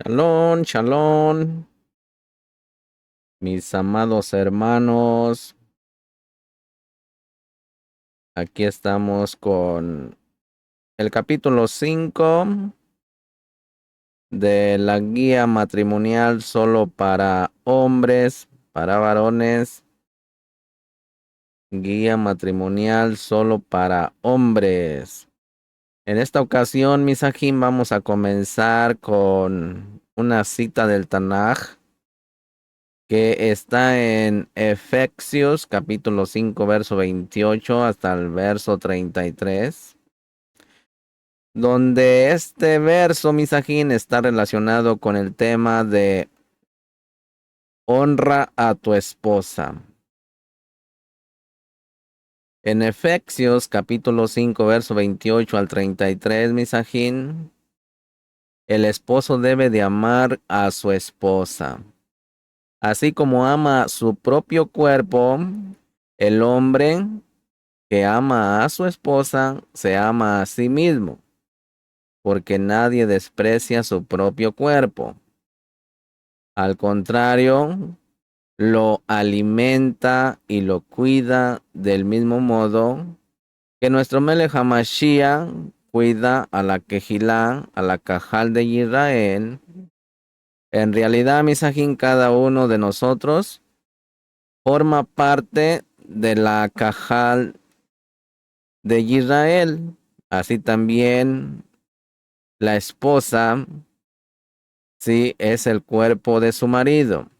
Shalom, shalom, mis amados hermanos. Aquí estamos con el capítulo 5 de la guía matrimonial solo para hombres, para varones. Guía matrimonial solo para hombres. En esta ocasión, mis ajín, vamos a comenzar con una cita del Tanaj que está en Efesios capítulo 5 verso 28 hasta el verso 33, donde este verso, misajín, está relacionado con el tema de honra a tu esposa. En Efesios capítulo 5 verso 28 al 33, misajín, el esposo debe de amar a su esposa. Así como ama su propio cuerpo, el hombre que ama a su esposa se ama a sí mismo, porque nadie desprecia su propio cuerpo. Al contrario, lo alimenta y lo cuida del mismo modo que nuestro Melech HaMashiach cuida a la Kehilá, a la Cajal de Israel. En realidad, misajín, cada uno de nosotros forma parte de la Cajal de Israel. Así también la esposa, sí, es el cuerpo de su marido.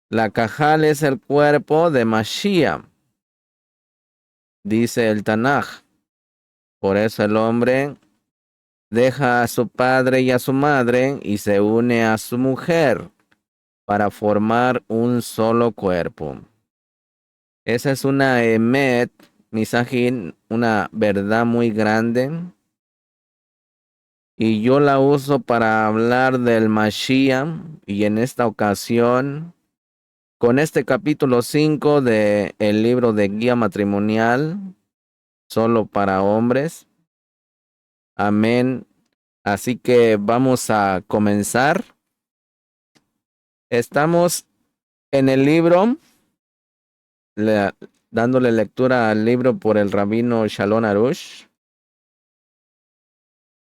La Cajal es el cuerpo de Mashiach, dice el Tanaj. Por eso el hombre deja a su padre y a su madre y se une a su mujer para formar un solo cuerpo. Esa es una emet, misajín, una verdad muy grande. Y yo la uso para hablar del Mashiach. Y en esta ocasión, con este capítulo 5 de el libro de guía matrimonial, solo para hombres. Amén. Así que vamos a comenzar. Estamos en el libro, le- dándole lectura al libro por el rabino Shalom Arush,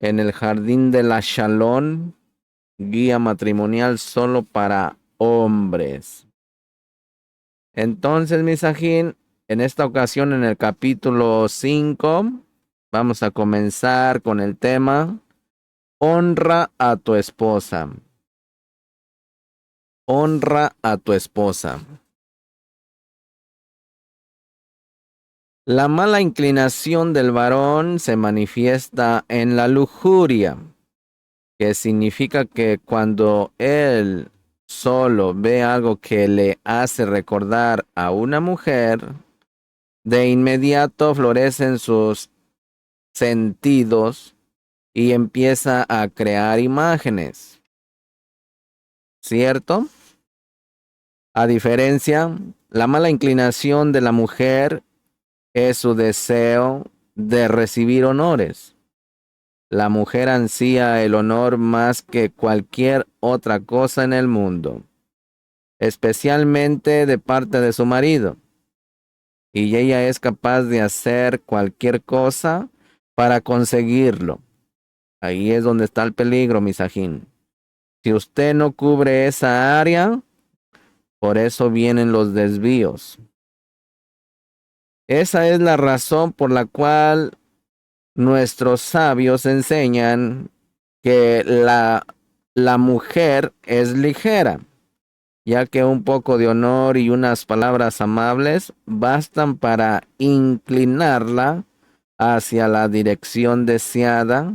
en el jardín de la Shalom, guía matrimonial solo para hombres. Entonces, misajín, en esta ocasión, en el capítulo 5, vamos a comenzar con el tema honra a tu esposa. Honra a tu esposa. La mala inclinación del varón se manifiesta en la lujuria, que significa que cuando él solo ve algo que le hace recordar a una mujer, de inmediato florecen sus sentidos y empieza a crear imágenes, ¿cierto? A diferencia, la mala inclinación de la mujer es su deseo de recibir honores. La mujer ansía el honor más que cualquier otra cosa en el mundo, especialmente de parte de su marido, y ella es capaz de hacer cualquier cosa para conseguirlo. Ahí es donde está el peligro, misajín. Si usted no cubre esa área, por eso vienen los desvíos. Esa es la razón por la cual nuestros sabios enseñan que la mujer es ligera, ya que un poco de honor y unas palabras amables bastan para inclinarla hacia la dirección deseada,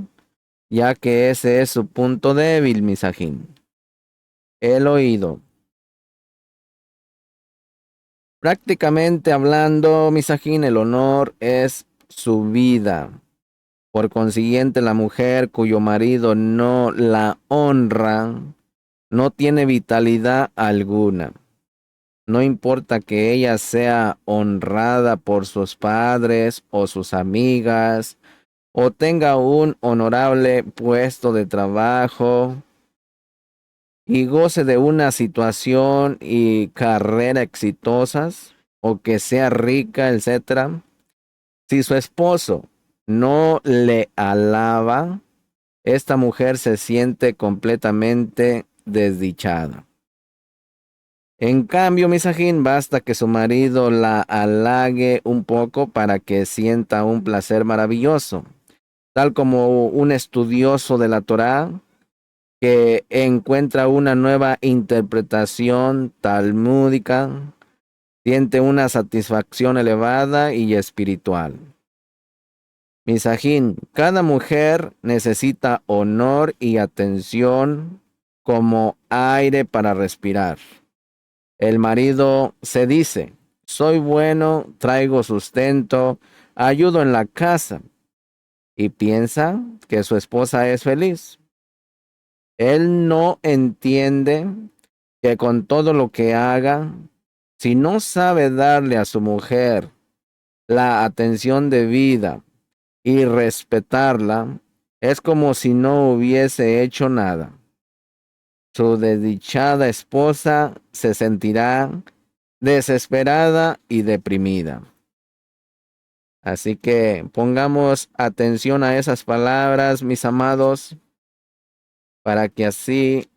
ya que ese es su punto débil, misajín, el oído. Prácticamente hablando, misajín, el honor es su vida. Por consiguiente, la mujer cuyo marido no la honra no tiene vitalidad alguna. No importa que ella sea honrada por sus padres o sus amigas o tenga un honorable puesto de trabajo y goce de una situación y carrera exitosas, o que sea rica, etcétera, si su esposo no le alaba, esta mujer se siente completamente desdichada. En cambio, Misajín, basta que su marido la halague un poco para que sienta un placer maravilloso, tal como un estudioso de la Torá que encuentra una nueva interpretación talmúdica, siente una satisfacción elevada y espiritual. Misajín, cada mujer necesita honor y atención como aire para respirar. El marido se dice, soy bueno, traigo sustento, ayudo en la casa, y piensa que su esposa es feliz. Él no entiende que con todo lo que haga, si no sabe darle a su mujer la atención debida y respetarla, es como si no hubiese hecho nada. Su desdichada esposa se sentirá desesperada y deprimida. Así que pongamos atención a esas palabras, mis amados, para que así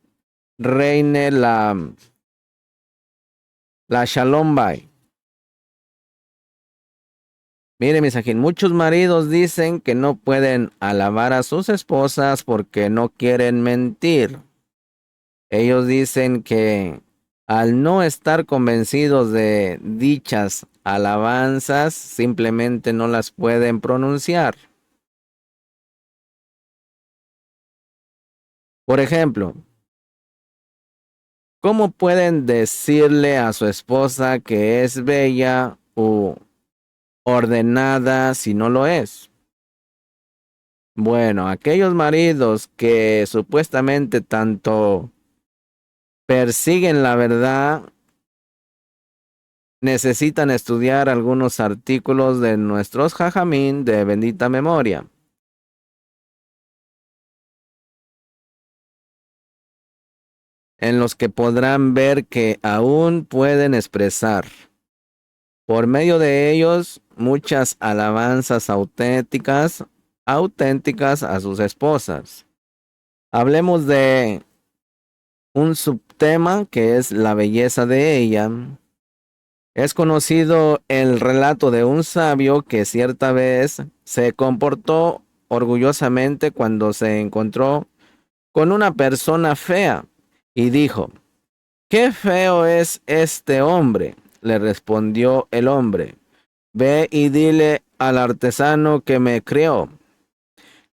reine la Shalom Bay. Mire, mis ajín, muchos maridos dicen que no pueden alabar a sus esposas porque no quieren mentir. Ellos dicen que al no estar convencidos de dichas alabanzas, simplemente no las pueden pronunciar. Por ejemplo, ¿cómo pueden decirle a su esposa que es bella o ordenada si no lo es? Bueno, aquellos maridos que supuestamente tanto persiguen la verdad necesitan estudiar algunos artículos de nuestros jajamín de bendita memoria, en los que podrán ver que aún pueden expresar por medio de ellos muchas alabanzas auténticas a sus esposas. Hablemos de un subtema que es la belleza de ella. Es conocido el relato de un sabio que cierta vez se comportó orgullosamente cuando se encontró con una persona fea y dijo, «¡Qué feo es este hombre!», le respondió el hombre. «Ve y dile al artesano que me crió,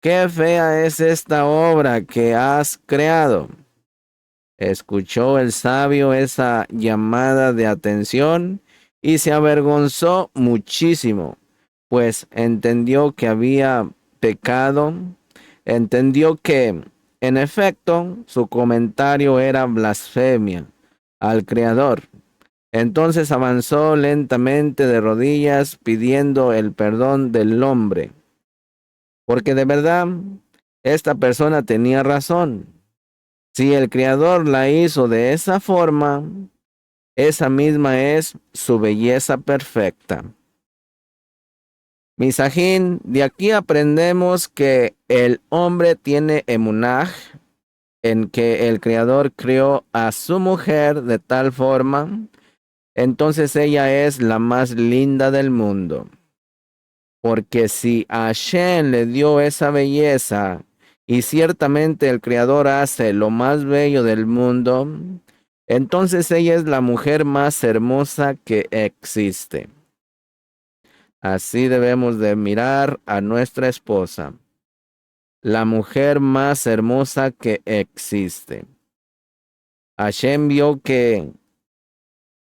qué fea es esta obra que has creado». Escuchó el sabio esa llamada de atención y se avergonzó muchísimo, pues entendió que había pecado, entendió que, en efecto, su comentario era blasfemia al Creador. Entonces avanzó lentamente de rodillas pidiendo el perdón del hombre, porque de verdad esta persona tenía razón. Si el Creador la hizo de esa forma, esa misma es su belleza perfecta. Misajín, de aquí aprendemos que el hombre tiene emunaj en que el Creador creó a su mujer de tal forma, entonces ella es la más linda del mundo. Porque si Hashem le dio esa belleza, y ciertamente el Creador hace lo más bello del mundo, entonces ella es la mujer más hermosa que existe. Así debemos de mirar a nuestra esposa, la mujer más hermosa que existe. Hashem vio que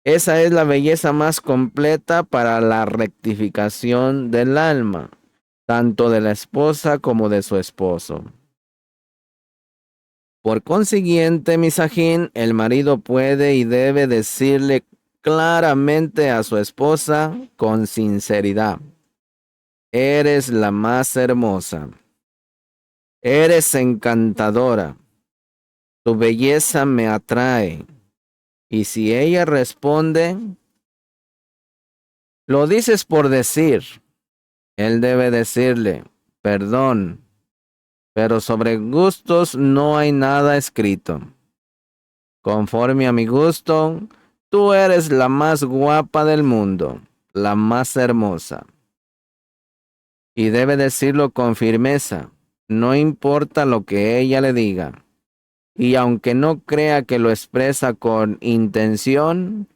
esa es la belleza más completa para la rectificación del alma, tanto de la esposa como de su esposo. Por consiguiente, Misajín, el marido puede y debe decirle claramente a su esposa con sinceridad: eres la más hermosa. Eres encantadora. Tu belleza me atrae. Y si ella responde, lo dices por decir, él debe decirle, perdón, pero sobre gustos no hay nada escrito. Conforme a mi gusto, tú eres la más guapa del mundo, la más hermosa. Y debe decirlo con firmeza, no importa lo que ella le diga. Y aunque no crea que lo expresa con intención,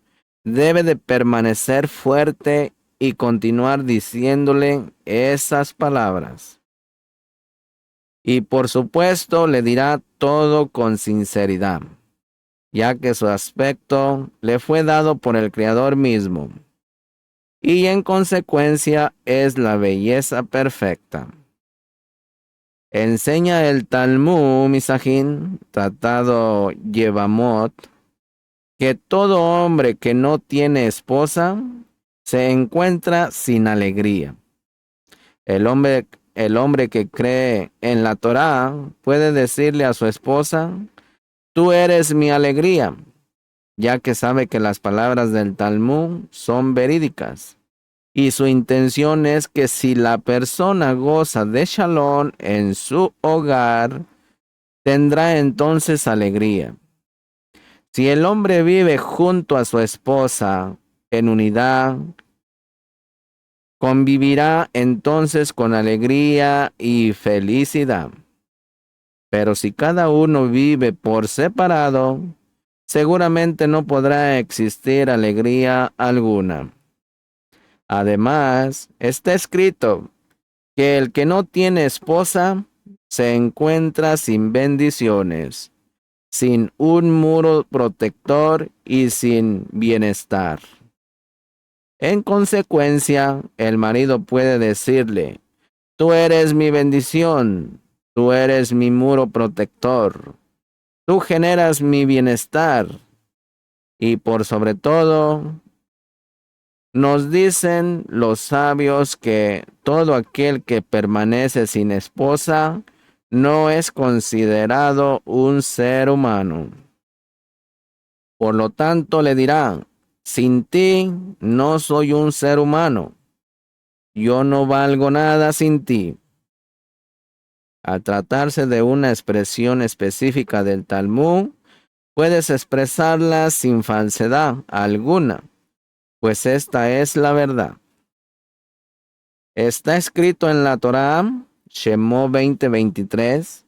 debe de permanecer fuerte y continuar diciéndole esas palabras. Y por supuesto le dirá todo con sinceridad, ya que su aspecto le fue dado por el Creador mismo, y en consecuencia es la belleza perfecta. Enseña el Talmud Misajín, tratado Yevamot, que todo hombre que no tiene esposa se encuentra sin alegría. El hombre, el hombre que cree en la Torá puede decirle a su esposa, tú eres mi alegría, ya que sabe que las palabras del Talmud son verídicas. Y su intención es que si la persona goza de shalom en su hogar, tendrá entonces alegría. Si el hombre vive junto a su esposa en unidad, convivirá entonces con alegría y felicidad. Pero si cada uno vive por separado, seguramente no podrá existir alegría alguna. Además, está escrito que el que no tiene esposa se encuentra sin bendiciones, sin un muro protector y sin bienestar. En consecuencia, el marido puede decirle, tú eres mi bendición, tú eres mi muro protector, tú generas mi bienestar y por sobre todo, nos dicen los sabios que todo aquel que permanece sin esposa no es considerado un ser humano. Por lo tanto, le dirá, sin ti no soy un ser humano. Yo no valgo nada sin ti. Al tratarse de una expresión específica del Talmud, puedes expresarla sin falsedad alguna, pues esta es la verdad. Está escrito en la Torá, Shemot 20:23,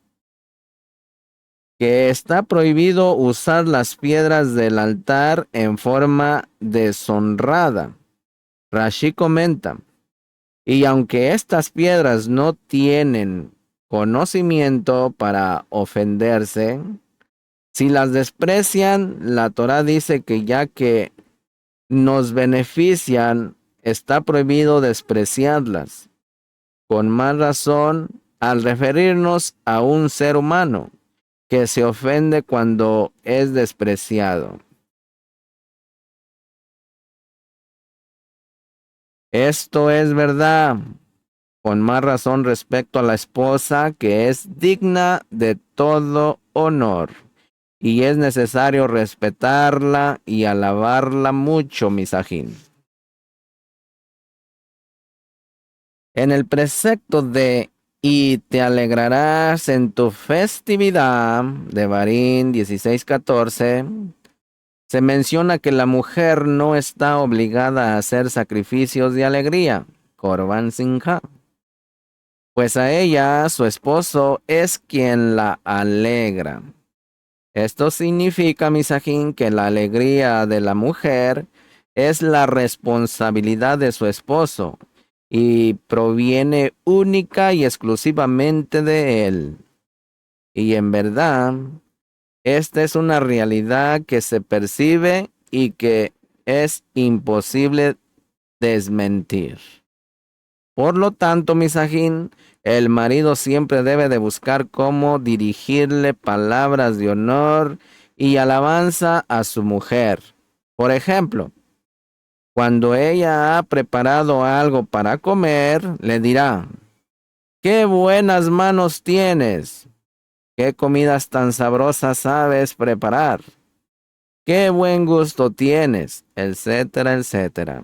que está prohibido usar las piedras del altar en forma deshonrada. Rashi comenta, y aunque estas piedras no tienen conocimiento para ofenderse, si las desprecian, la Torá dice que ya que nos benefician, está prohibido despreciarlas. Con más razón, al referirnos a un ser humano que se ofende cuando es despreciado. Esto es verdad, con más razón respecto a la esposa que es digna de todo honor. Y es necesario respetarla y alabarla mucho, Misajín. En el precepto de y te alegrarás en tu festividad, de Barín 16:14, se menciona que la mujer no está obligada a hacer sacrificios de alegría, Korban Sinja, pues a ella, su esposo, es quien la alegra. Esto significa, Misajín, que la alegría de la mujer es la responsabilidad de su esposo y proviene única y exclusivamente de él. Y en verdad, esta es una realidad que se percibe y que es imposible desmentir. Por lo tanto, Misajín, el marido siempre debe de buscar cómo dirigirle palabras de honor y alabanza a su mujer. Por ejemplo, Cuando ella ha preparado algo para comer, le dirá: ¡qué buenas manos tienes! ¡Qué comidas tan sabrosas sabes preparar! ¡Qué buen gusto tienes! Etcétera, etcétera.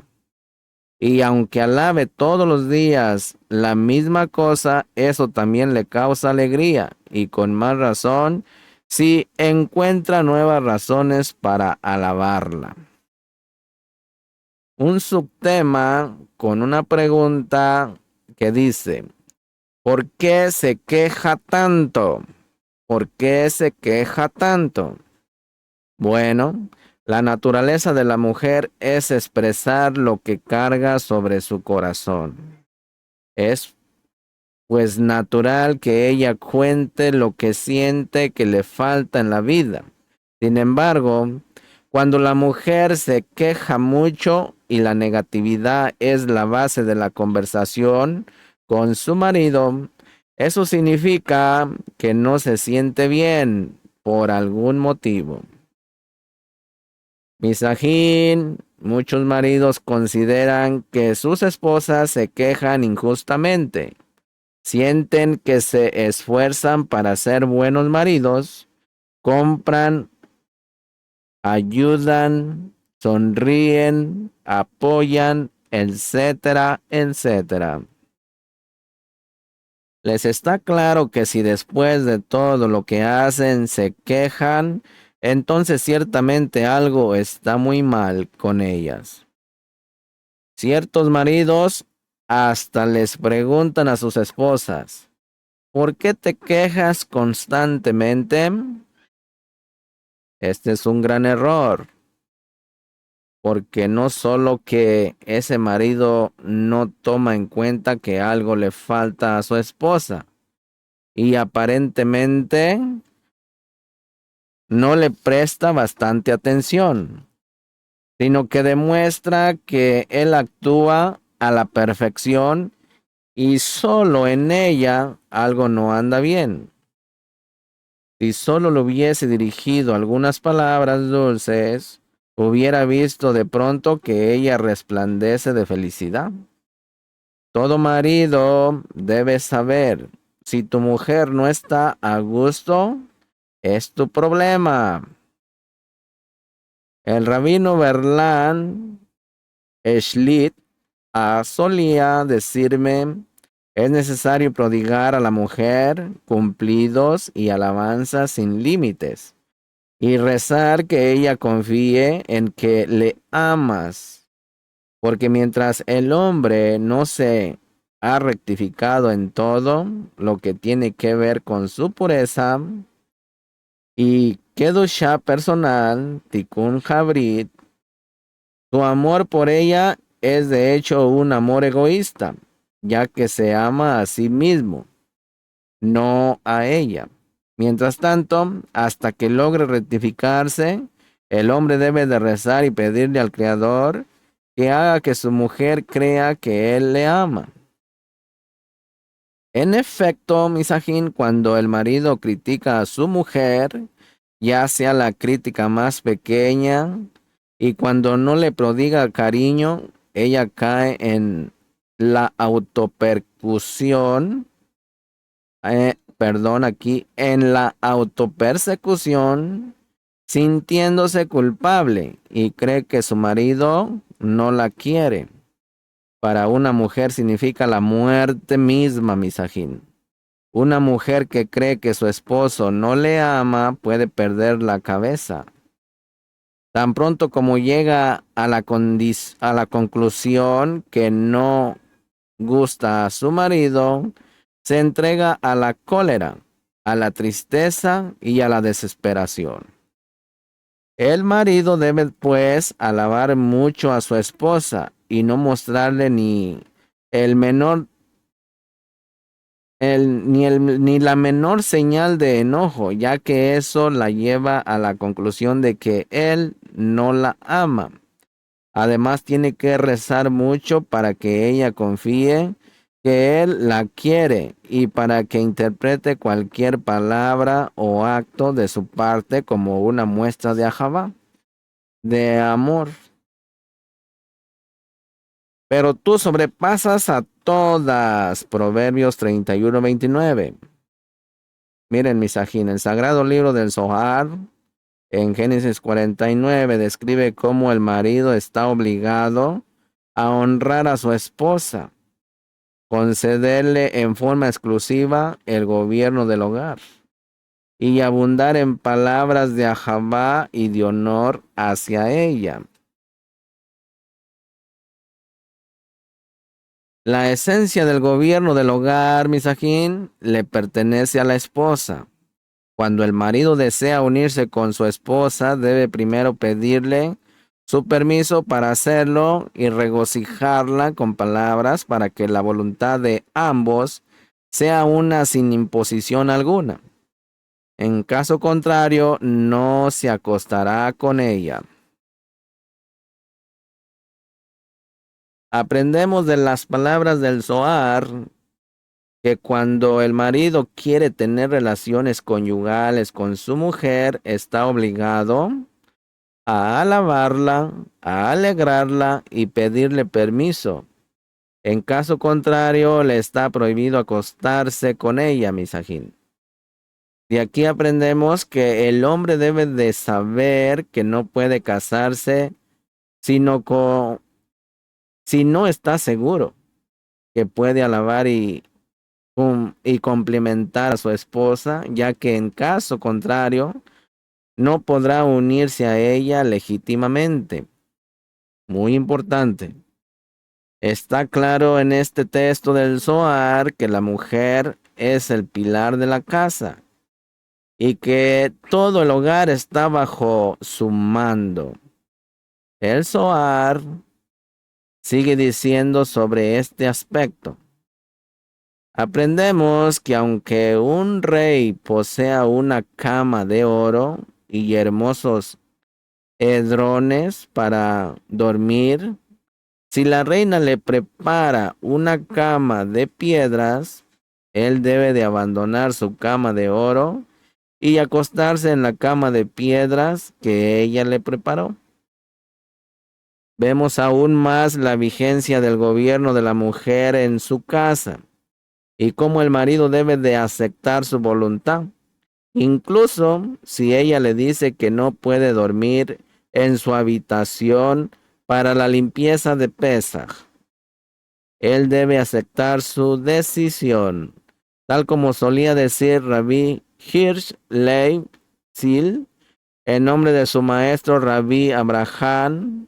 Y aunque alabe todos los días la misma cosa, eso también le causa alegría, y con más razón si encuentra nuevas razones para alabarla. Un subtema con una pregunta que dice: ¿por qué se queja tanto? ¿Por qué se queja tanto? Bueno, la naturaleza de la mujer es expresar lo que carga sobre su corazón. Es pues natural que ella cuente lo que siente que le falta en la vida. Sin embargo, cuando la mujer se queja mucho y la negatividad es la base de la conversación con su marido, eso significa que no se siente bien por algún motivo. Misajín, muchos maridos consideran que sus esposas se quejan injustamente. Sienten que se esfuerzan para ser buenos maridos, compran, ayudan, sonríen, apoyan, etcétera, etcétera. Les está claro que si después de todo lo que hacen se quejan, entonces ciertamente algo está muy mal con ellas. Ciertos maridos hasta les preguntan a sus esposas: ¿por qué te quejas constantemente? Este es un gran error, porque no solo que ese marido no toma en cuenta que algo le falta a su esposa y aparentemente no le presta bastante atención, sino que demuestra que él actúa a la perfección y solo en ella algo no anda bien. Si solo le hubiese dirigido algunas palabras dulces, hubiera visto de pronto que ella resplandece de felicidad. Todo marido debe saber: si tu mujer no está a gusto, es tu problema. El rabino Berlán Schlitt solía decirme: es necesario prodigar a la mujer cumplidos y alabanzas sin límites, y rezar que ella confíe en que le amas, porque mientras el hombre no se ha rectificado en todo lo que tiene que ver con su pureza y kedusha personal, tikkun habrit, su amor por ella es de hecho un amor egoísta, ya que se ama a sí mismo, no a ella. Mientras tanto, hasta que logre rectificarse, el hombre debe de rezar y pedirle al Creador que haga que su mujer crea que él le ama. En efecto, Misajín, cuando el marido critica a su mujer, ya sea la crítica más pequeña, y cuando no le prodiga cariño, ella cae en la autopercusión, aquí, en la autopersecución, sintiéndose culpable y cree que su marido no la quiere. Para una mujer significa la muerte misma, Misajín. Una mujer que cree que su esposo no le ama puede perder la cabeza. Tan pronto como llega a la conclusión que no gusta a su marido, se entrega a la cólera, a la tristeza y a la desesperación. El marido debe, pues, alabar mucho a su esposa y no mostrarle ni el menor, ni la menor señal de enojo, ya que eso la lleva a la conclusión de que él no la ama. Además, tiene que rezar mucho para que ella confíe que él la quiere y para que interprete cualquier palabra o acto de su parte como una muestra de ahavá, de amor. pero tú sobrepasas a todas. Proverbios 31:29. Miren, misajín, el sagrado libro del Zohar, en Génesis 49, describe cómo el marido está obligado a honrar a su esposa, concederle en forma exclusiva el gobierno del hogar y abundar en palabras de ahabá y de honor hacia ella. La esencia del gobierno del hogar, misajín, le pertenece a la esposa. Cuando el marido desea unirse con su esposa, debe primero pedirle su permiso para hacerlo y regocijarla con palabras para que la voluntad de ambos sea una sin imposición alguna. En caso contrario, no se acostará con ella. Aprendemos de las palabras del Zohar que cuando el marido quiere tener relaciones conyugales con su mujer, está obligado a alabarla, a alegrarla y pedirle permiso. En caso contrario, le está prohibido acostarse con ella, misajín. De aquí aprendemos que el hombre debe de saber que no puede casarse sino si no está seguro que puede alabar y complimentar a su esposa, ya que en caso contrario, no podrá unirse a ella legítimamente. Muy importante. Está claro en este texto del Zohar que la mujer es el pilar de la casa y que todo el hogar está bajo su mando. El Zohar sigue diciendo sobre este aspecto. Aprendemos que aunque un rey posea una cama de oro y hermosos edrones para dormir, si la reina le prepara una cama de piedras, él debe de abandonar su cama de oro y acostarse en la cama de piedras que ella le preparó. Vemos aún más la vigencia del gobierno de la mujer en su casa y cómo el marido debe de aceptar su voluntad, incluso si ella le dice que no puede dormir en su habitación para la limpieza de Pesaj. Él debe aceptar su decisión, tal como solía decir Rabí Hirsch Leib Sil, en nombre de su maestro Rabí Abraham,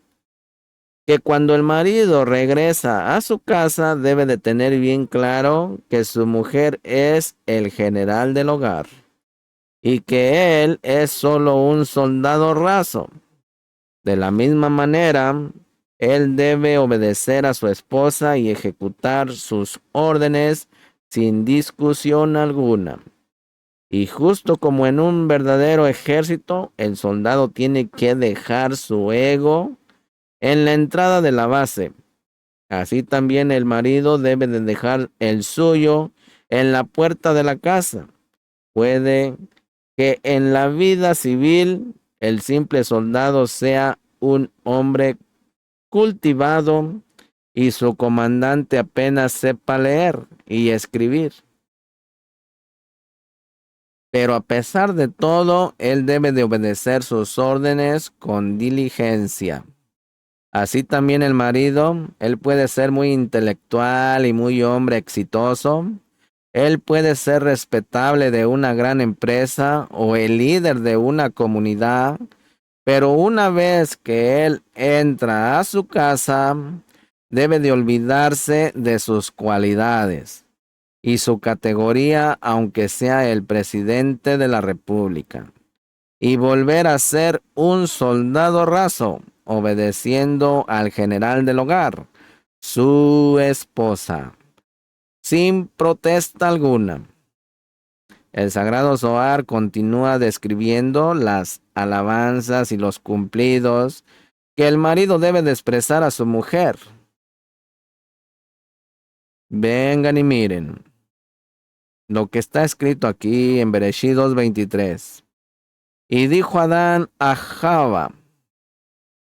que cuando el marido regresa a su casa debe de tener bien claro que su mujer es el general del hogar y que él es solo un soldado raso. De la misma manera, él debe obedecer a su esposa y ejecutar sus órdenes sin discusión alguna. Y justo como en un verdadero ejército, el soldado tiene que dejar su ego en la entrada de la base. Así también el marido debe de dejar el suyo en la puerta de la casa. Puede que en la vida civil el simple soldado sea un hombre cultivado y su comandante apenas sepa leer y escribir. Pero a pesar de todo, él debe de obedecer sus órdenes con diligencia. Así también el marido, él puede ser muy intelectual y muy hombre exitoso. Él puede ser respetable de una gran empresa o el líder de una comunidad, pero una vez que él entra a su casa, debe de olvidarse de sus cualidades y su categoría, aunque sea el presidente de la República, y volver a ser un soldado raso, obedeciendo al general del hogar, su esposa, sin protesta alguna. El Sagrado Zohar continúa describiendo las alabanzas y los cumplidos que el marido debe de expresar a su mujer. Vengan y miren lo que está escrito aquí en Bereshit 2:23. Y dijo Adán a Java: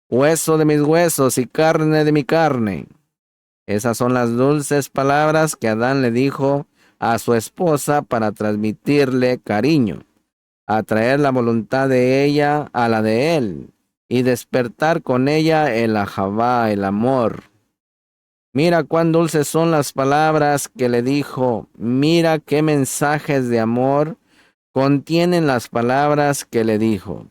hueso de mis huesos y carne de mi carne. Esas son las dulces palabras que Adán le dijo a su esposa para transmitirle cariño, atraer la voluntad de ella a la de él y despertar con ella el ahabá, el amor. Mira cuán dulces son las palabras que le dijo, mira qué mensajes de amor contienen las palabras que le dijo.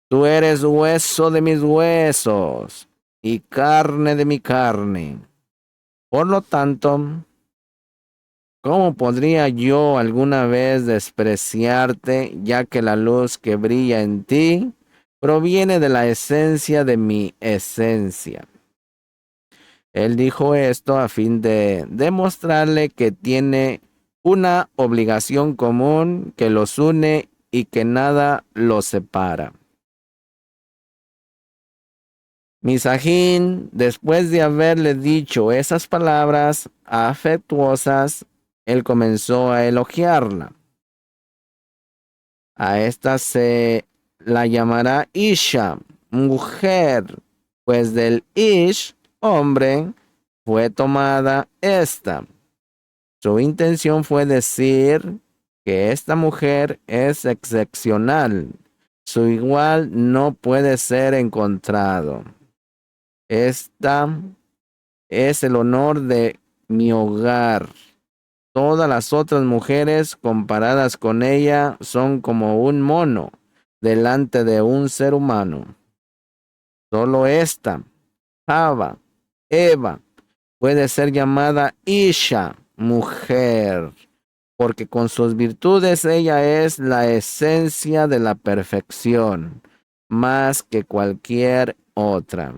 Tú eres hueso de mis huesos y carne de mi carne. Por lo tanto, ¿cómo podría yo alguna vez despreciarte, ya que la luz que brilla en ti proviene de la esencia de mi esencia? Él dijo esto a fin de demostrarle que tiene una obligación común que los une y que nada los separa. Misajín, después de haberle dicho esas palabras afectuosas, él comenzó a elogiarla. A esta se la llamará Isha, mujer, pues del Ish, hombre, fue tomada esta. Su intención fue decir que esta mujer es excepcional. Su igual no puede ser encontrado. Esta es el honor de mi hogar. Todas las otras mujeres comparadas con ella son como un mono delante de un ser humano. Solo esta, Java, Eva, puede ser llamada Isha, mujer, porque con sus virtudes ella es la esencia de la perfección, más que cualquier otra.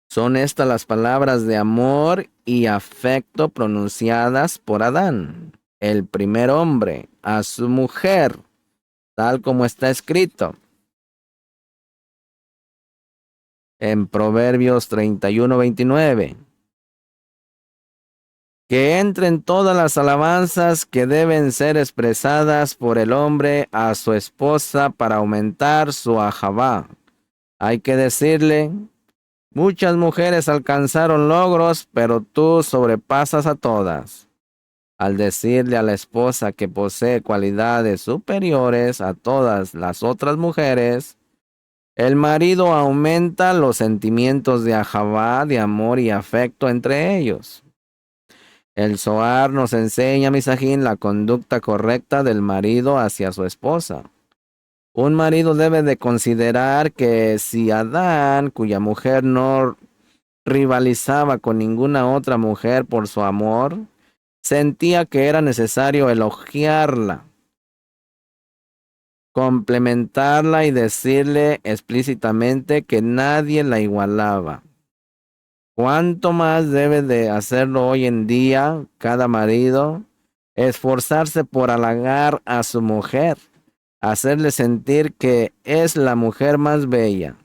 Son estas las palabras de amor y afecto pronunciadas por Adán, el primer hombre, a su mujer, tal como está escrito en Proverbios 31:29. Que entren todas las alabanzas que deben ser expresadas por el hombre a su esposa para aumentar su ahabá. Hay que decirle, muchas mujeres alcanzaron logros, pero tú sobrepasas a todas. Al decirle a la esposa que posee cualidades superiores a todas las otras mujeres, el marido aumenta los sentimientos de ahabá, de amor y afecto entre ellos. El Zohar nos enseña, Misajín, la conducta correcta del marido hacia su esposa. Un marido debe de considerar que si Adán, cuya mujer no rivalizaba con ninguna otra mujer por su amor, sentía que era necesario elogiarla, complementarla y decirle explícitamente que nadie la igualaba. ¿Cuánto más debe de hacerlo hoy en día cada marido? Esforzarse por halagar a su mujer, hacerle sentir que es la mujer más bella,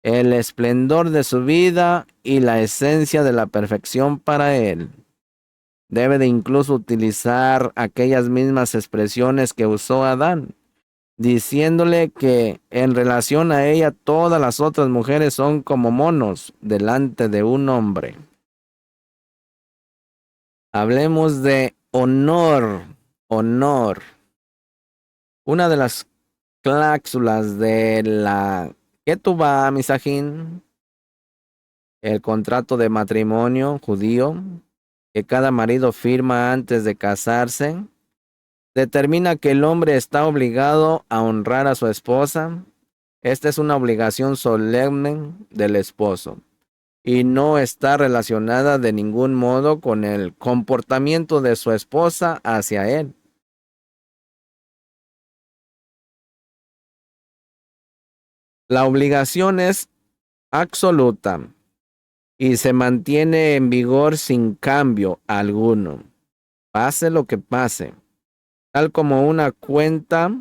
el esplendor de su vida y la esencia de la perfección para él. Debe de incluso utilizar aquellas mismas expresiones que usó Adán, diciéndole que en relación a ella todas las otras mujeres son como monos delante de un hombre. Hablemos de honor, honor. Una de las cláusulas de la Ketubá, Misajín, el contrato de matrimonio judío que cada marido firma antes de casarse, determina que el hombre está obligado a honrar a su esposa. Esta es una obligación solemne del esposo y no está relacionada de ningún modo con el comportamiento de su esposa hacia él. La obligación es absoluta y se mantiene en vigor sin cambio alguno, pase lo que pase, tal como una cuenta,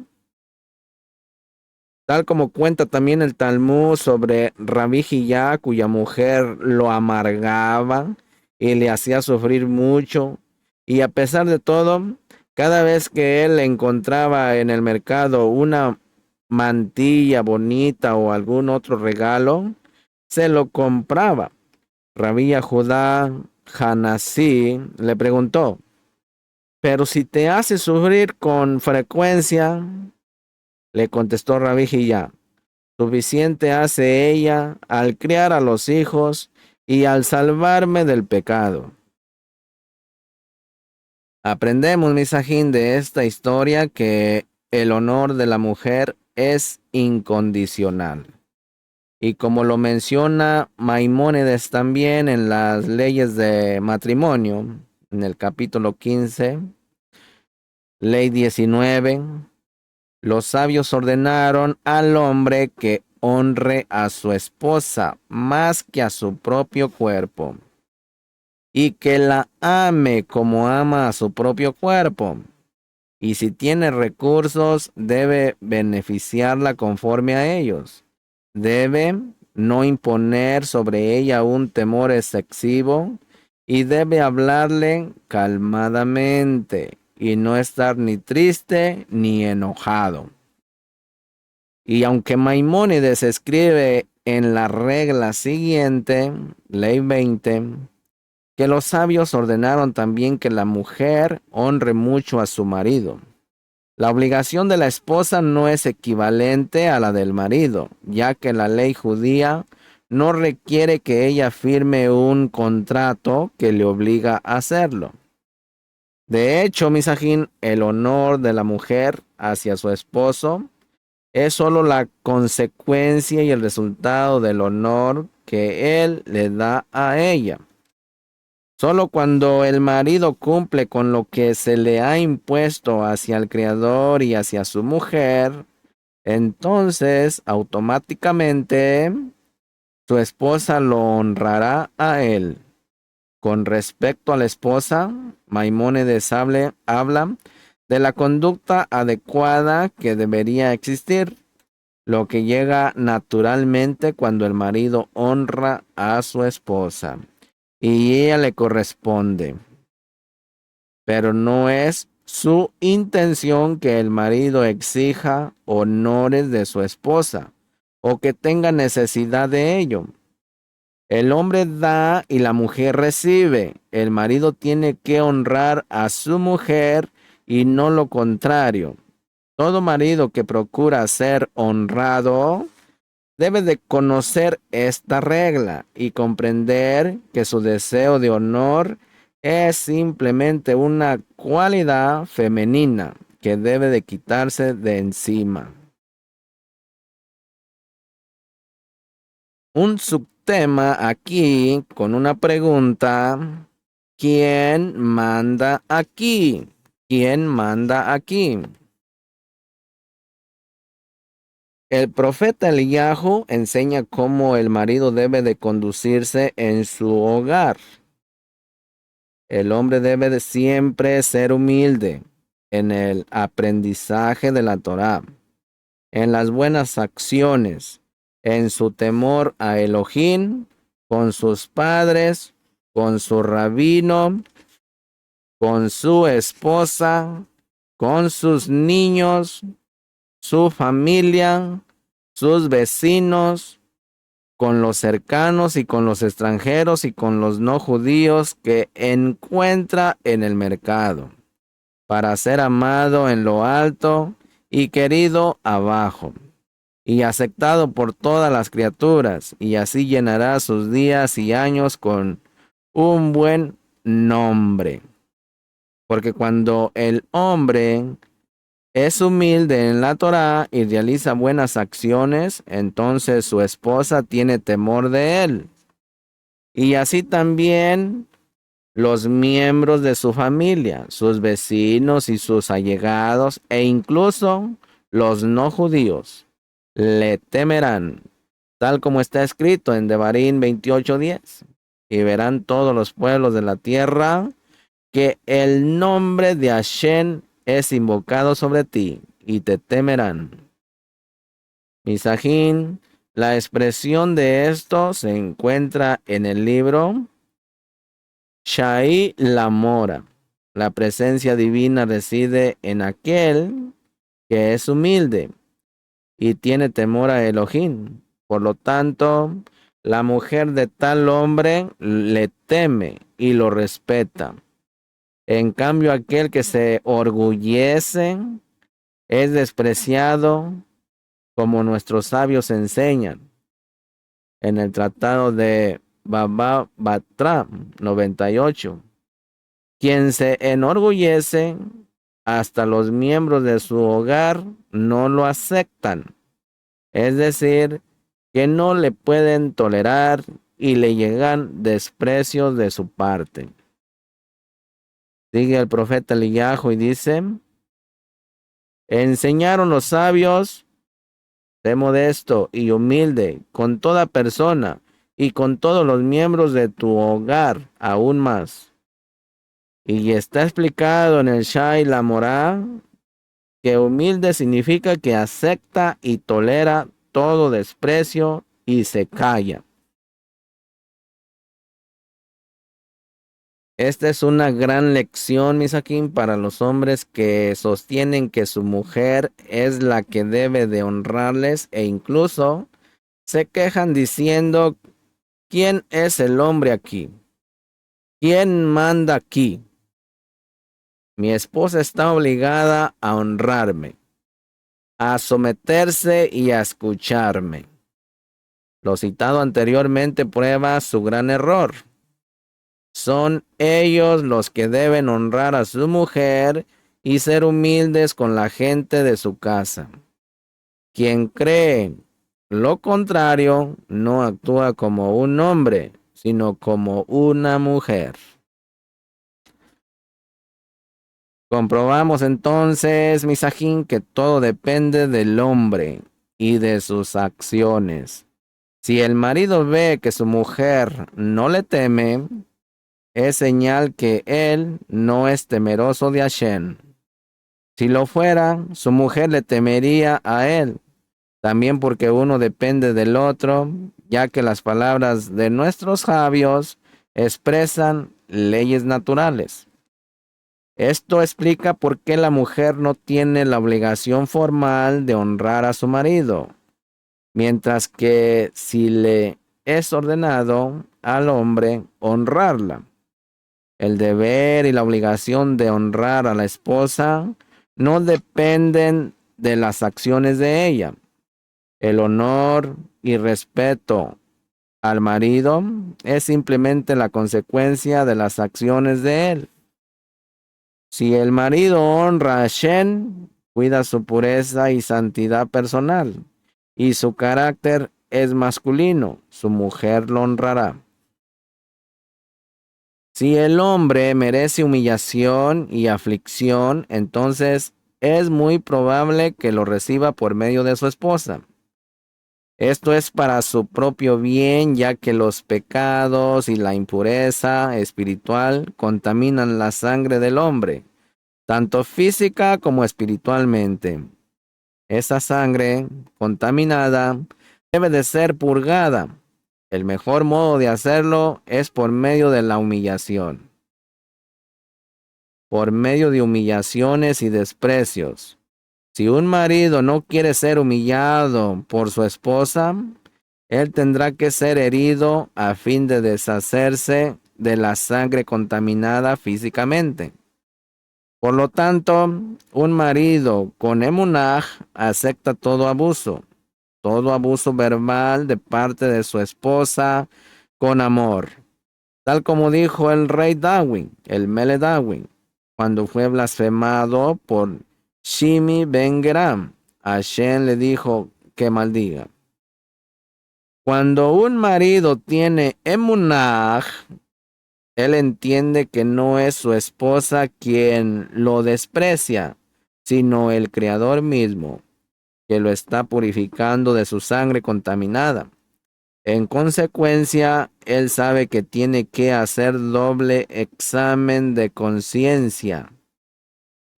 tal como cuenta también el Talmud sobre Rabí Jiyá, cuya mujer lo amargaba y le hacía sufrir mucho, y a pesar de todo, cada vez que él encontraba en el mercado una mantilla bonita o algún otro regalo, se lo compraba. Rabí Judá Hanasí le preguntó, pero si te hace sufrir con frecuencia, le contestó Rabí Hillá, suficiente hace ella al criar a los hijos y al salvarme del pecado. Aprendemos, Misajín, de esta historia que el honor de la mujer es incondicional. Y como lo menciona Maimónides también en las leyes de matrimonio, en el capítulo 15, ley 19, los sabios ordenaron al hombre que honre a su esposa más que a su propio cuerpo, y que la ame como ama a su propio cuerpo. Y si tiene recursos, debe beneficiarla conforme a ellos. Debe no imponer sobre ella un temor excesivo y debe hablarle calmadamente y no estar ni triste ni enojado. Y aunque Maimónides escribe en la regla siguiente, ley 20, que los sabios ordenaron también que la mujer honre mucho a su marido. La obligación de la esposa no es equivalente a la del marido, ya que la ley judía no requiere que ella firme un contrato que le obliga a hacerlo. De hecho, Misajín, el honor de la mujer hacia su esposo es solo la consecuencia y el resultado del honor que él le da a ella. Solo cuando el marido cumple con lo que se le ha impuesto hacia el Creador y hacia su mujer, entonces automáticamente su esposa lo honrará a él. Con respecto a la esposa, Maimónides habla de la conducta adecuada que debería existir, lo que llega naturalmente cuando el marido honra a su esposa y ella le corresponde. Pero no es su intención que el marido exija honores de su esposa o que tenga necesidad de ello. El hombre da y la mujer recibe. El marido tiene que honrar a su mujer y no lo contrario. Todo marido que procura ser honrado debe de conocer esta regla y comprender que su deseo de honor es simplemente una cualidad femenina que debe de quitarse de encima. Un subtema aquí con una pregunta: ¿quién manda aquí? ¿Quién manda aquí? El profeta Eliyahu enseña cómo el marido debe de conducirse en su hogar. El hombre debe de siempre ser humilde en el aprendizaje de la Torá, en las buenas acciones, en su temor a Elohim, con sus padres, con su rabino, con su esposa, con sus niños, su familia, sus vecinos, con los cercanos y con los extranjeros y con los no judíos que encuentra en el mercado, para ser amado en lo alto y querido abajo, y aceptado por todas las criaturas, y así llenará sus días y años con un buen nombre. Porque cuando el hombre es humilde en la Torá y realiza buenas acciones, entonces su esposa tiene temor de él. Y así también los miembros de su familia, sus vecinos y sus allegados, e incluso los no judíos, le temerán, tal como está escrito en Devarim 28:10. Y verán todos los pueblos de la tierra que el nombre de Hashem es invocado sobre ti, y te temerán. Misajín, la expresión de esto se encuentra en el libro Shai la Mora. La presencia divina reside en aquel que es humilde y tiene temor a Elohim. Por lo tanto, La mujer de tal hombre le teme y lo respeta. En cambio, aquel que se orgullece es despreciado, como nuestros sabios enseñan en el tratado de Baba Batra 98. Quien se enorgullece, hasta los miembros de su hogar no lo aceptan. Es decir, que no le pueden tolerar y le llegan desprecios de su parte. Sigue el profeta Eliyahu y dice: enseñaron los sabios, sé modesto y humilde con toda persona y con todos los miembros de tu hogar, aún más. Y está explicado en el Shai la Morá que humilde significa que acepta y tolera todo desprecio y se calla. Esta es una gran lección, Misakim, para los hombres que sostienen que su mujer es la que debe de honrarles e incluso se quejan diciendo: ¿quién es el hombre aquí? ¿Quién manda aquí? Mi esposa está obligada a honrarme, a someterse y a escucharme. Lo citado anteriormente prueba su gran error. Son ellos los que deben honrar a su mujer y ser humildes con la gente de su casa. Quien cree lo contrario no actúa como un hombre, sino como una mujer. Comprobamos entonces, Misajín, que todo depende del hombre y de sus acciones. Si el marido ve que su mujer no le teme, es señal que él no es temeroso de Hashem. Si lo fuera, su mujer le temería a él, también porque uno depende del otro, ya que las palabras de nuestros sabios expresan leyes naturales. Esto explica por qué la mujer no tiene la obligación formal de honrar a su marido, mientras que si le es ordenado al hombre honrarla. El deber y la obligación de honrar a la esposa no dependen de las acciones de ella. El honor y respeto al marido es simplemente la consecuencia de las acciones de él. Si el marido honra a Hashem, cuida su pureza y santidad personal, y su carácter es masculino, su mujer lo honrará. Si el hombre merece humillación y aflicción, entonces es muy probable que lo reciba por medio de su esposa. Esto es para su propio bien, ya que los pecados y la impureza espiritual contaminan la sangre del hombre, tanto física como espiritualmente. Esa sangre contaminada debe de ser purgada. El mejor modo de hacerlo es por medio de la humillación. Por medio de humillaciones y desprecios. Si un marido no quiere ser humillado por su esposa, él tendrá que ser herido a fin de deshacerse de la sangre contaminada físicamente. Por lo tanto, un marido con emunaj acepta todo abuso verbal de parte de su esposa con amor. Tal como dijo el rey Darwin, el Mele Darwin, cuando fue blasfemado por Shimi Ben Geram, Hashem le dijo que maldiga. Cuando un marido tiene emunaj, él entiende que no es su esposa quien lo desprecia, sino el Creador mismo, que lo está purificando de su sangre contaminada. En consecuencia, él sabe que tiene que hacer doble examen de conciencia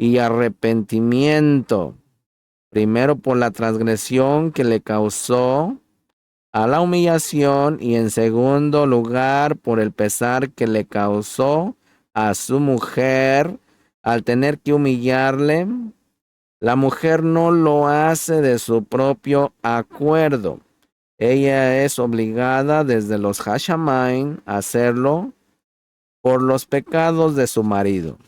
y arrepentimiento, primero por la transgresión que le causó a la humillación y en segundo lugar por el pesar que le causó a su mujer al tener que humillarle. La mujer no lo hace de su propio acuerdo, Ella es obligada desde los Hashamaim a hacerlo por los pecados de su marido.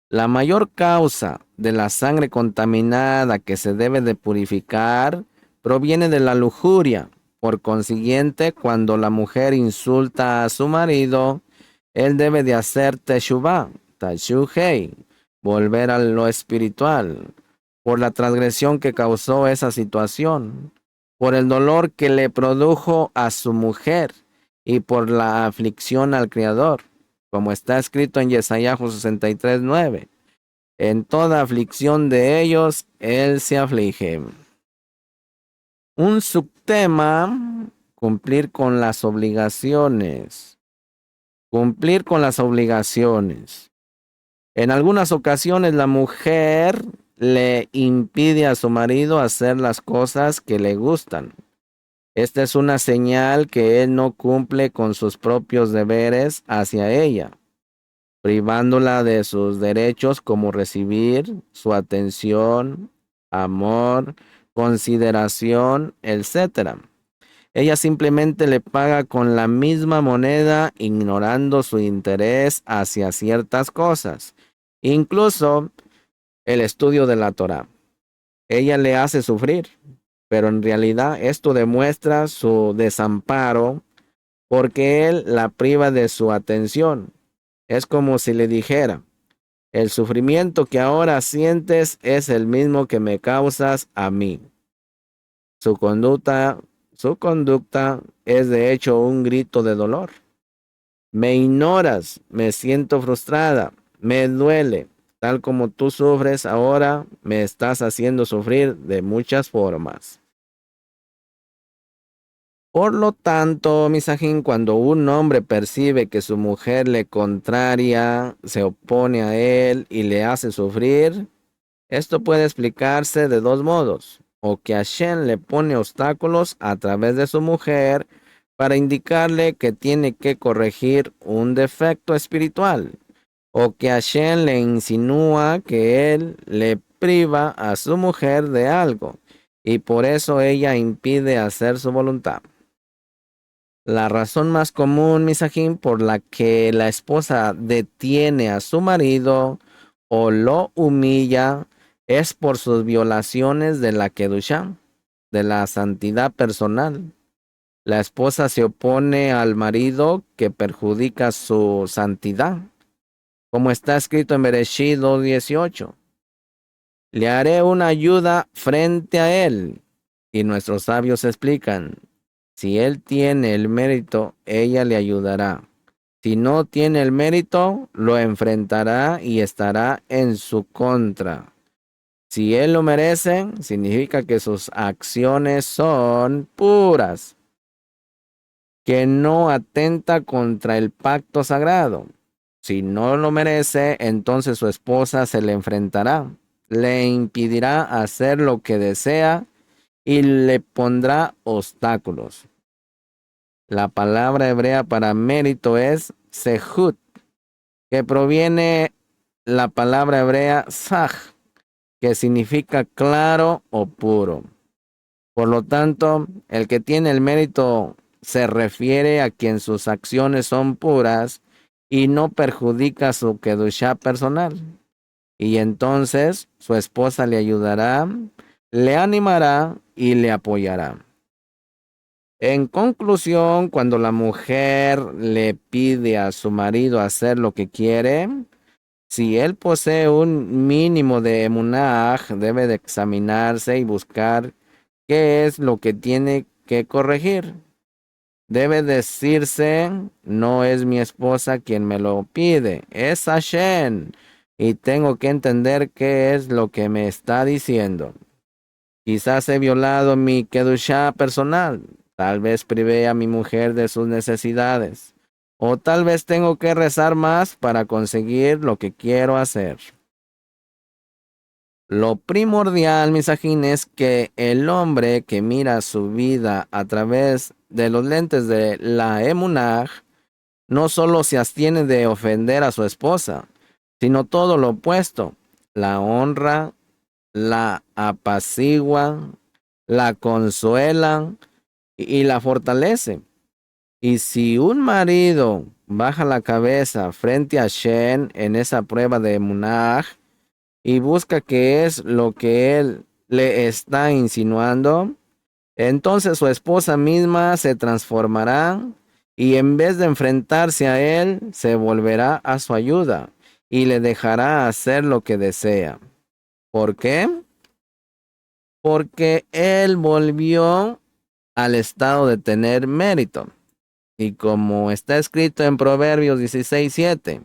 La mayor causa de la sangre contaminada que se debe de purificar proviene de la lujuria. Por consiguiente, cuando la mujer insulta a su marido, él debe de hacer teshuvah, tashuhei, volver a lo espiritual, por la transgresión que causó esa situación, por el dolor que le produjo a su mujer y por la aflicción al Creador, como está escrito en Yesayahu 63:9. En toda aflicción de ellos, él se aflige. Un subtema, cumplir con las obligaciones. Cumplir con las obligaciones. En algunas ocasiones la mujer le impide a su marido hacer las cosas que le gustan. Esta es una señal que él no cumple con sus propios deberes hacia ella, privándola de sus derechos como recibir su atención, amor, consideración, etc. Ella simplemente le paga con la misma moneda, ignorando su interés hacia ciertas cosas, incluso el estudio de la Torá. Ella le hace sufrir, pero en realidad esto demuestra su desamparo porque él la priva de su atención. Es como si le dijera: el sufrimiento que ahora sientes es el mismo que me causas a mí. Su conducta, su conducta es de hecho un grito de dolor. Me ignoras, me siento frustrada, me duele. Tal como tú sufres ahora, me estás haciendo sufrir de muchas formas. Por lo tanto, Misajín, cuando un hombre percibe que su mujer le contraria, se opone a él y le hace sufrir, esto puede explicarse de dos modos: o que Hashem le pone obstáculos a través de su mujer para indicarle que tiene que corregir un defecto espiritual, o que Hashem le insinúa que él le priva a su mujer de algo y por eso ella impide hacer su voluntad. La razón más común, Misajín, por la que la esposa detiene a su marido o lo humilla es por sus violaciones de la Kedushá, de la santidad personal. La esposa se opone al marido que perjudica su santidad, como está escrito en Bereshit 2:18. Le haré una ayuda frente a él. Y nuestros sabios explican: si él tiene el mérito, ella le ayudará. Si no tiene el mérito, lo enfrentará y estará en su contra. Si él lo merece, significa que sus acciones son puras, que no atenta contra el pacto sagrado. Si no lo merece, entonces su esposa se le enfrentará, le impedirá hacer lo que desea y le pondrá obstáculos. La palabra hebrea para mérito es sehut, que proviene la palabra hebrea saj, que significa claro o puro. Por lo tanto, el que tiene el mérito se refiere a quien sus acciones son puras y no perjudica su kedushá personal. Y entonces su esposa le ayudará, le animará y le apoyará. En conclusión, cuando la mujer le pide a su marido hacer lo que quiere, si él posee un mínimo de emunah, debe de examinarse y buscar qué es lo que tiene que corregir. Debe decirse: no es mi esposa quien me lo pide, es Hashem, y tengo que entender qué es lo que me está diciendo. Quizás he violado mi kedushá personal, tal vez privé a mi mujer de sus necesidades, o tal vez tengo que rezar más para conseguir lo que quiero hacer. Lo primordial, Misajín, es que el hombre que mira su vida a través de los lentes de la emunah no solo se abstiene de ofender a su esposa, sino todo lo opuesto: la honra, la apaciguan, la consuelan y la fortalecen. Y si un marido baja la cabeza frente a Shen en esa prueba de Munaj y busca qué es lo que él le está insinuando, entonces su esposa misma se transformará y en vez de enfrentarse a él, se volverá a su ayuda y le dejará hacer lo que desea. ¿Por qué? Porque él volvió al estado de tener mérito. Y como está escrito en Proverbios 16:7,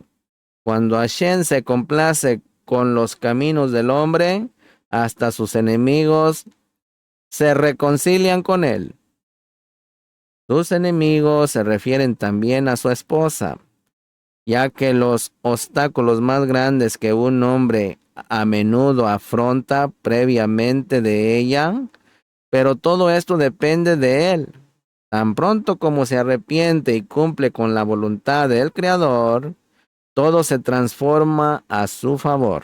cuando Hashem se complace con los caminos del hombre, hasta sus enemigos se reconcilian con él. Sus enemigos se refieren también a su esposa, ya que los obstáculos más grandes que un hombre a menudo afronta previamente de ella, pero todo esto depende de él. Tan pronto como se arrepiente y cumple con la voluntad del Creador, todo se transforma a su favor.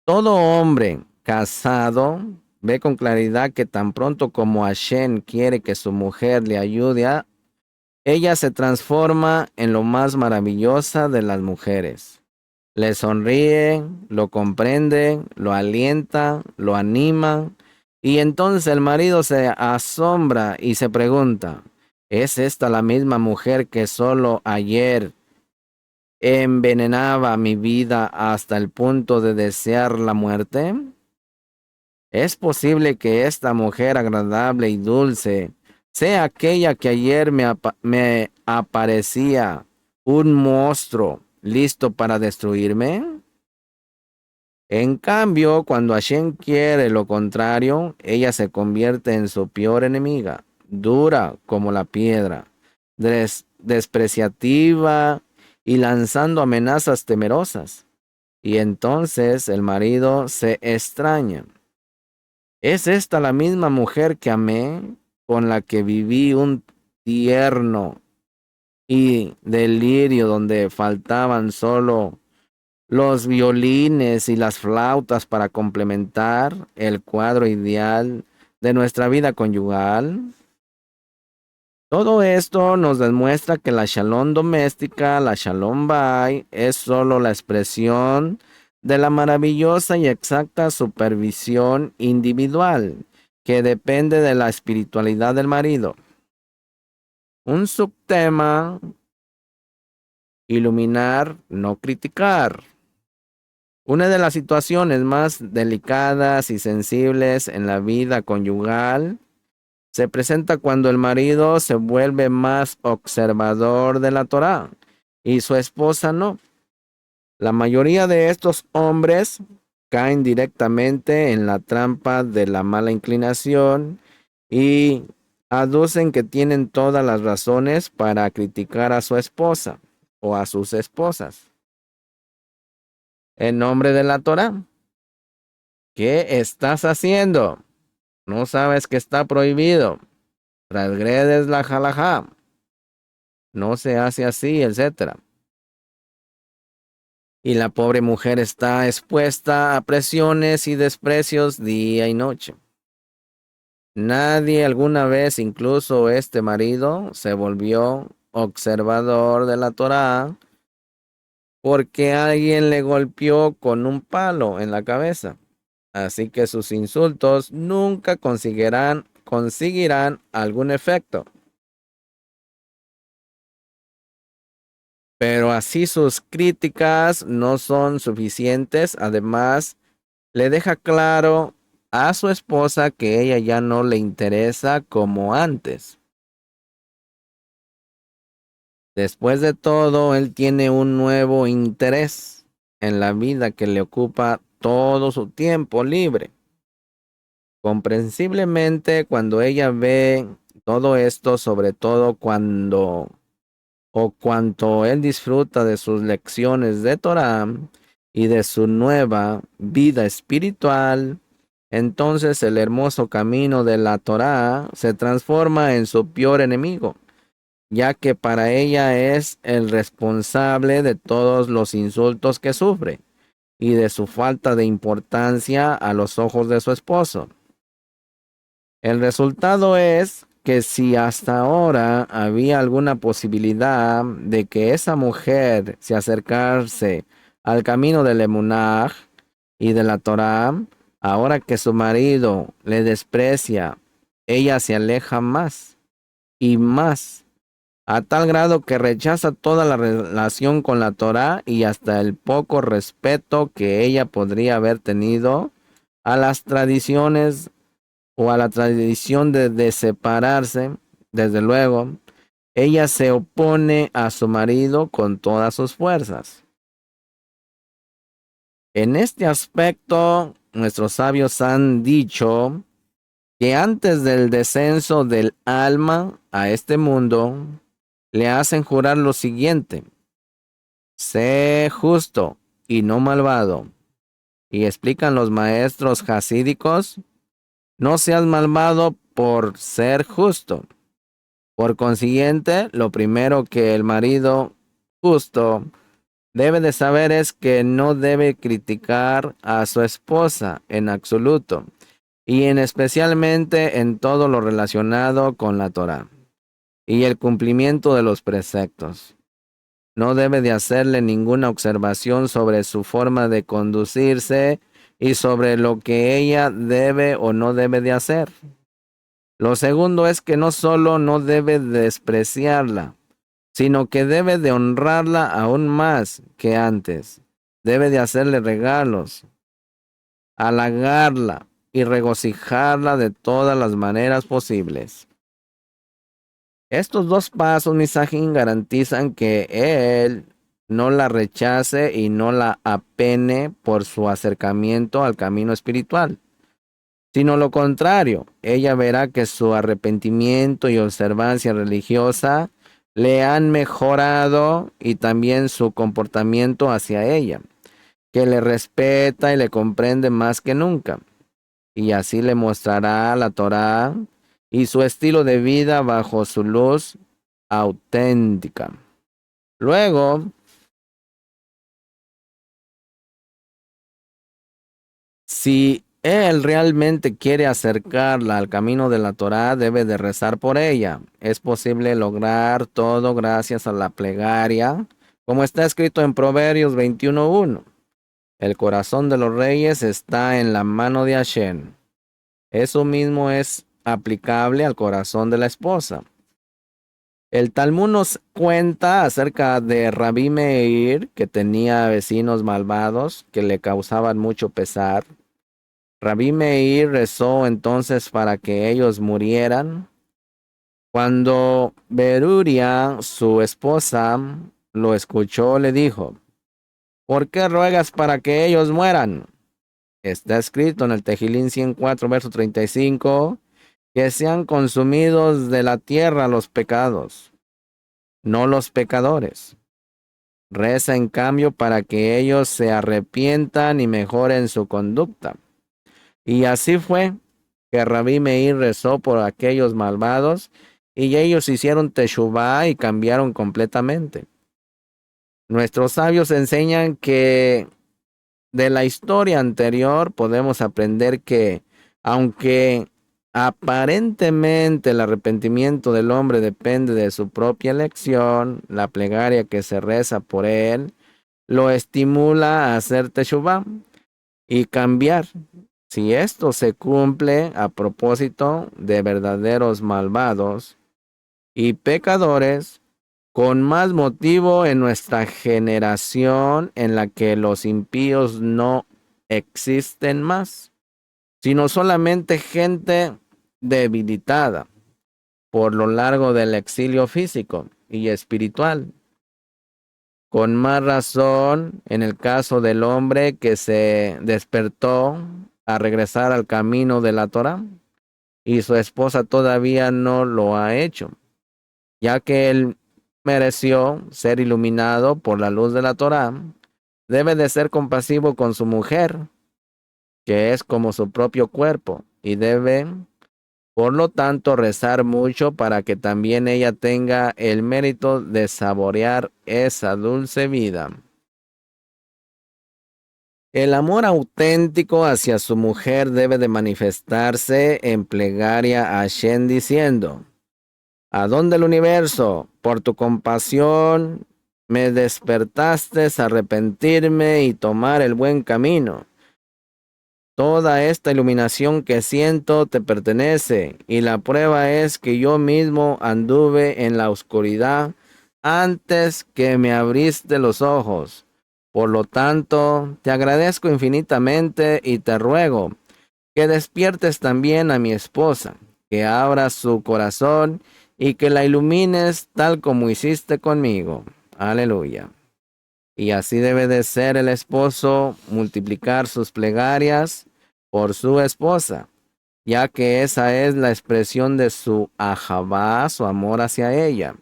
Todo hombre casado ve con claridad que tan pronto como Hashem quiere que su mujer le ayude, ella se transforma en lo más maravillosa de las mujeres. Le sonríe, lo comprende, lo alienta, lo anima, y entonces el marido se asombra y se pregunta, ¿es esta la misma mujer que solo ayer envenenaba mi vida hasta el punto de desear la muerte? ¿Es posible que esta mujer agradable y dulce sea aquella que ayer me aparecía un monstruo listo para destruirme? En cambio, cuando Hashem quiere lo contrario, ella se convierte en su peor enemiga, dura como la piedra, despreciativa y lanzando amenazas temerosas. Y entonces el marido se extraña. ¿Es esta la misma mujer que amé, con la que viví un tierno y delirio donde faltaban solo los violines y las flautas para complementar el cuadro ideal de nuestra vida conyugal? Todo esto nos demuestra que la Shalom doméstica, la Shalom Bay, es solo la expresión de la maravillosa y exacta supervisión individual que depende de la espiritualidad del marido. Un subtema: iluminar, no criticar. Una de las situaciones más delicadas y sensibles en la vida conyugal se presenta cuando el marido se vuelve más observador de la Torá y su esposa no. La mayoría de estos hombres caen directamente en la trampa de la mala inclinación y aducen que tienen todas las razones para criticar a su esposa o a sus esposas en nombre de la Torá. ¿Qué estás haciendo? ¿No sabes que está prohibido? Transgredes la halajá. No se hace así, etcétera. Y la pobre mujer está expuesta a presiones y desprecios día y noche. Nadie alguna vez, incluso este marido, se volvió observador de la Torá porque alguien le golpeó con un palo en la cabeza. Así que sus insultos nunca conseguirán algún efecto. Pero así sus críticas no son suficientes. Además, le deja claro a su esposa que ella ya no le interesa como antes. Después de todo, él tiene un nuevo interés en la vida que le ocupa todo su tiempo libre. Comprensiblemente, cuando ella ve todo esto, sobre todo cuanto él disfruta de sus lecciones de Torah y de su nueva vida espiritual, entonces el hermoso camino de la Torah se transforma en su peor enemigo. ya que para ella es el responsable de todos los insultos que sufre y de su falta de importancia a los ojos de su esposo. El resultado es que si hasta ahora había alguna posibilidad de que esa mujer se acercase al camino del Emunaj y de la Torá, ahora que su marido le desprecia, ella se aleja más y más, a tal grado que rechaza toda la relación con la Torá y hasta el poco respeto que ella podría haber tenido a las tradiciones o a la tradición de separarse. Desde luego, ella se opone a su marido con todas sus fuerzas. En este aspecto, nuestros sabios han dicho que antes del descenso del alma a este mundo, le hacen jurar lo siguiente: sé justo y no malvado. Y explican los maestros hasídicos: no seas malvado por ser justo. Por consiguiente, lo primero que el marido justo debe de saber es que no debe criticar a su esposa en absoluto, y en especialmente en todo lo relacionado con la Torá y el cumplimiento de los preceptos. No debe de hacerle ninguna observación sobre su forma de conducirse y sobre lo que ella debe o no debe de hacer. Lo segundo es que no solo no debe despreciarla, sino que debe de honrarla aún más que antes. Debe de hacerle regalos, halagarla y regocijarla de todas las maneras posibles. Estos dos pasos, Misajín, garantizan que él no la rechace y no la apene por su acercamiento al camino espiritual, sino lo contrario. Ella verá que su arrepentimiento y observancia religiosa le han mejorado, y también su comportamiento hacia ella, que le respeta y le comprende más que nunca. Y así le mostrará la Torá y su estilo de vida bajo su luz auténtica. Luego, si él realmente quiere acercarla al camino de la Torá, debe de rezar por ella. Es posible lograr todo gracias a la plegaria, como está escrito en Proverbios 21:1. El corazón de los reyes está en la mano de Hashem. Eso mismo es aplicable al corazón de la esposa. El Talmud nos cuenta acerca de Rabí Meir, que tenía vecinos malvados que le causaban mucho pesar. Rabí Meir rezó entonces para que ellos murieran. Cuando Beruria, su esposa, lo escuchó, le dijo: ¿por qué ruegas para que ellos mueran? Está escrito en el Tejilín 104, verso 35, que sean consumidos de la tierra los pecados, no los pecadores. Reza en cambio para que ellos se arrepientan y mejoren su conducta. Y así fue que Rabí Meir rezó por aquellos malvados, y ellos hicieron teshuvá y cambiaron completamente. Nuestros sabios enseñan que de la historia anterior podemos aprender que, aunque aparentemente el arrepentimiento del hombre depende de su propia elección, la plegaria que se reza por él lo estimula a hacer teshuvá y cambiar. Si esto se cumple a propósito de verdaderos malvados y pecadores, con más motivo en nuestra generación en la que los impíos no existen más, sino solamente gente debilitada por lo largo del exilio físico y espiritual. Con más razón, en el caso del hombre que se despertó a regresar al camino de la Torá, y su esposa todavía no lo ha hecho, ya que él mereció ser iluminado por la luz de la Torá. Debe de ser compasivo con su mujer, que es como su propio cuerpo, y debe Por lo tanto, rezar mucho para que también ella tenga el mérito de saborear esa dulce vida. El amor auténtico hacia su mujer debe de manifestarse en plegaria a Hashem diciendo: Adón del universo, por tu compasión me despertaste a arrepentirme y tomar el buen camino. Toda esta iluminación que siento te pertenece, y la prueba es que yo mismo anduve en la oscuridad antes que me abriste los ojos. Por lo tanto, te agradezco infinitamente y te ruego que despiertes también a mi esposa, que abras su corazón y que la ilumines tal como hiciste conmigo. Aleluya. Y así debe de ser el esposo, multiplicar sus plegarias por su esposa, ya que esa es la expresión de su ahabá, su amor hacia ella,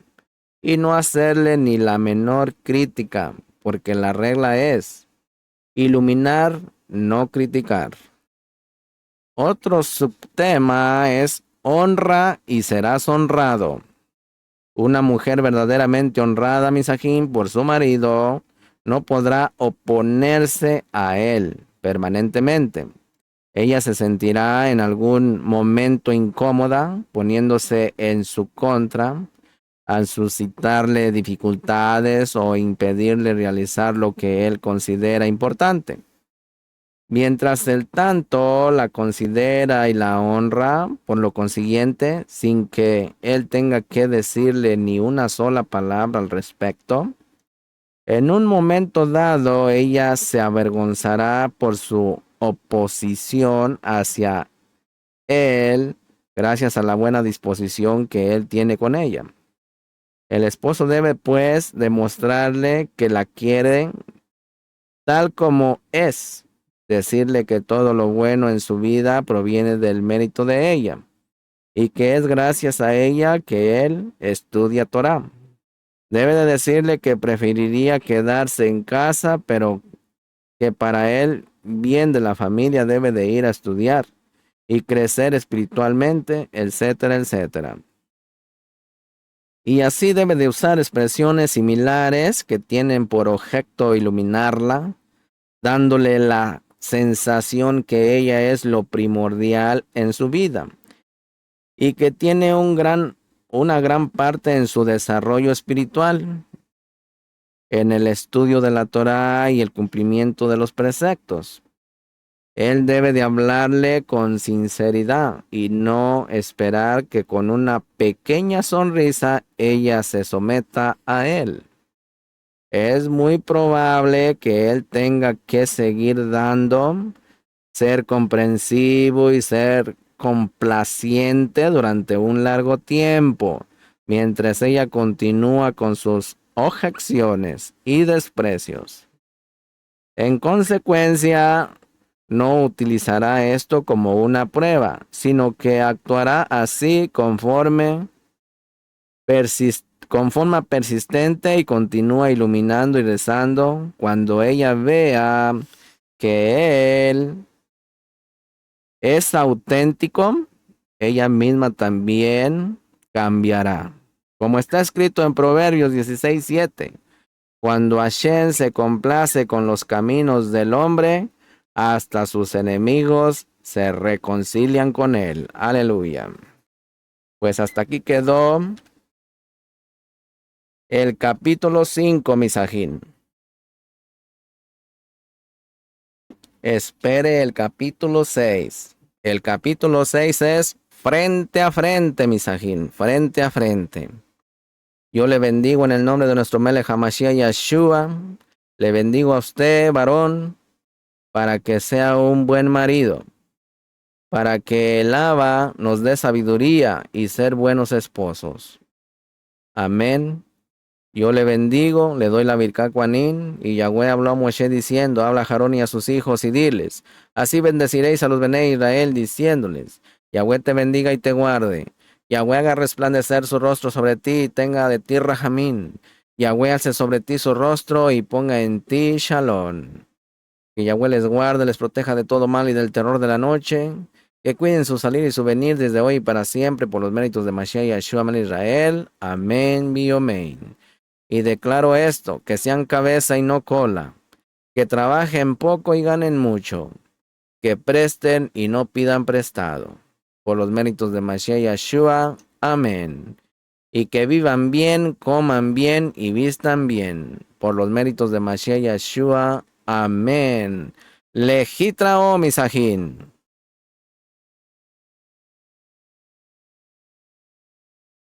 y no hacerle ni la menor crítica, porque la regla es iluminar, no criticar. Otro subtema es honra y serás honrado. Una mujer verdaderamente honrada, misajín, por su marido, no podrá oponerse a él permanentemente. Ella se sentirá en algún momento incómoda, poniéndose en su contra, al suscitarle dificultades o impedirle realizar lo que él considera importante. Mientras el tanto la considera y la honra, por lo consiguiente, sin que él tenga que decirle ni una sola palabra al respecto, en un momento dado ella se avergonzará por su oposición hacia él, gracias a la buena disposición que él tiene con ella. El esposo debe, pues, demostrarle que la quiere tal como es, decirle que todo lo bueno en su vida proviene del mérito de ella, y que es gracias a ella que él estudia Torah. Debe de decirle que preferiría quedarse en casa, pero que para él bien de la familia debe de ir a estudiar y crecer espiritualmente, etcétera, etcétera. Y así debe de usar expresiones similares que tienen por objeto iluminarla, dándole la sensación que ella es lo primordial en su vida y que tiene una gran parte en su desarrollo espiritual, en el estudio de la Torá y el cumplimiento de los preceptos. Él debe de hablarle con sinceridad y no esperar que con una pequeña sonrisa ella se someta a él. Es muy probable que él tenga que seguir dando, ser comprensivo y ser complaciente durante un largo tiempo, mientras ella continúa con sus objeciones y desprecios. En consecuencia, no utilizará esto como una prueba, sino que actuará así con forma persistente y continúa iluminando y rezando. Cuando ella vea que él es auténtico, ella misma también cambiará. Como está escrito en Proverbios 16:7, cuando Hashem se complace con los caminos del hombre, hasta sus enemigos se reconcilian con él. Aleluya. Pues hasta aquí quedó el capítulo 5, misajín. Espere el capítulo 6. El capítulo 6 es frente a frente, misajín, frente a frente. Yo le bendigo en el nombre de nuestro Melech HaMashiach Yeshua. Le bendigo a usted, varón, para que sea un buen marido, para que el Abba nos dé sabiduría y ser buenos esposos. Amén. Yo le bendigo, le doy la Birkat Kuanin, y Yahweh habló a Moshe diciendo: habla a Aarón y a sus hijos y diles: así bendeciréis a los Bene Israel, diciéndoles: Yahweh te bendiga y te guarde. Yahweh haga resplandecer su rostro sobre ti y tenga de ti rajamín. Yahweh alce sobre ti su rostro y ponga en ti shalom. Que Yahweh les guarde, les proteja de todo mal y del terror de la noche. que cuiden su salir y su venir desde hoy y para siempre por los méritos de Mashiach Yeshua Ben Israel. Amén, amén. Y declaro esto, que sean cabeza y no cola, que trabajen poco y ganen mucho, que presten y no pidan prestado. Por los méritos de Mashiach Yeshua. Amén. Y que vivan bien, coman bien y vistan bien. Por los méritos de Mashiach Yeshua. Amén. Lejitrao misajín.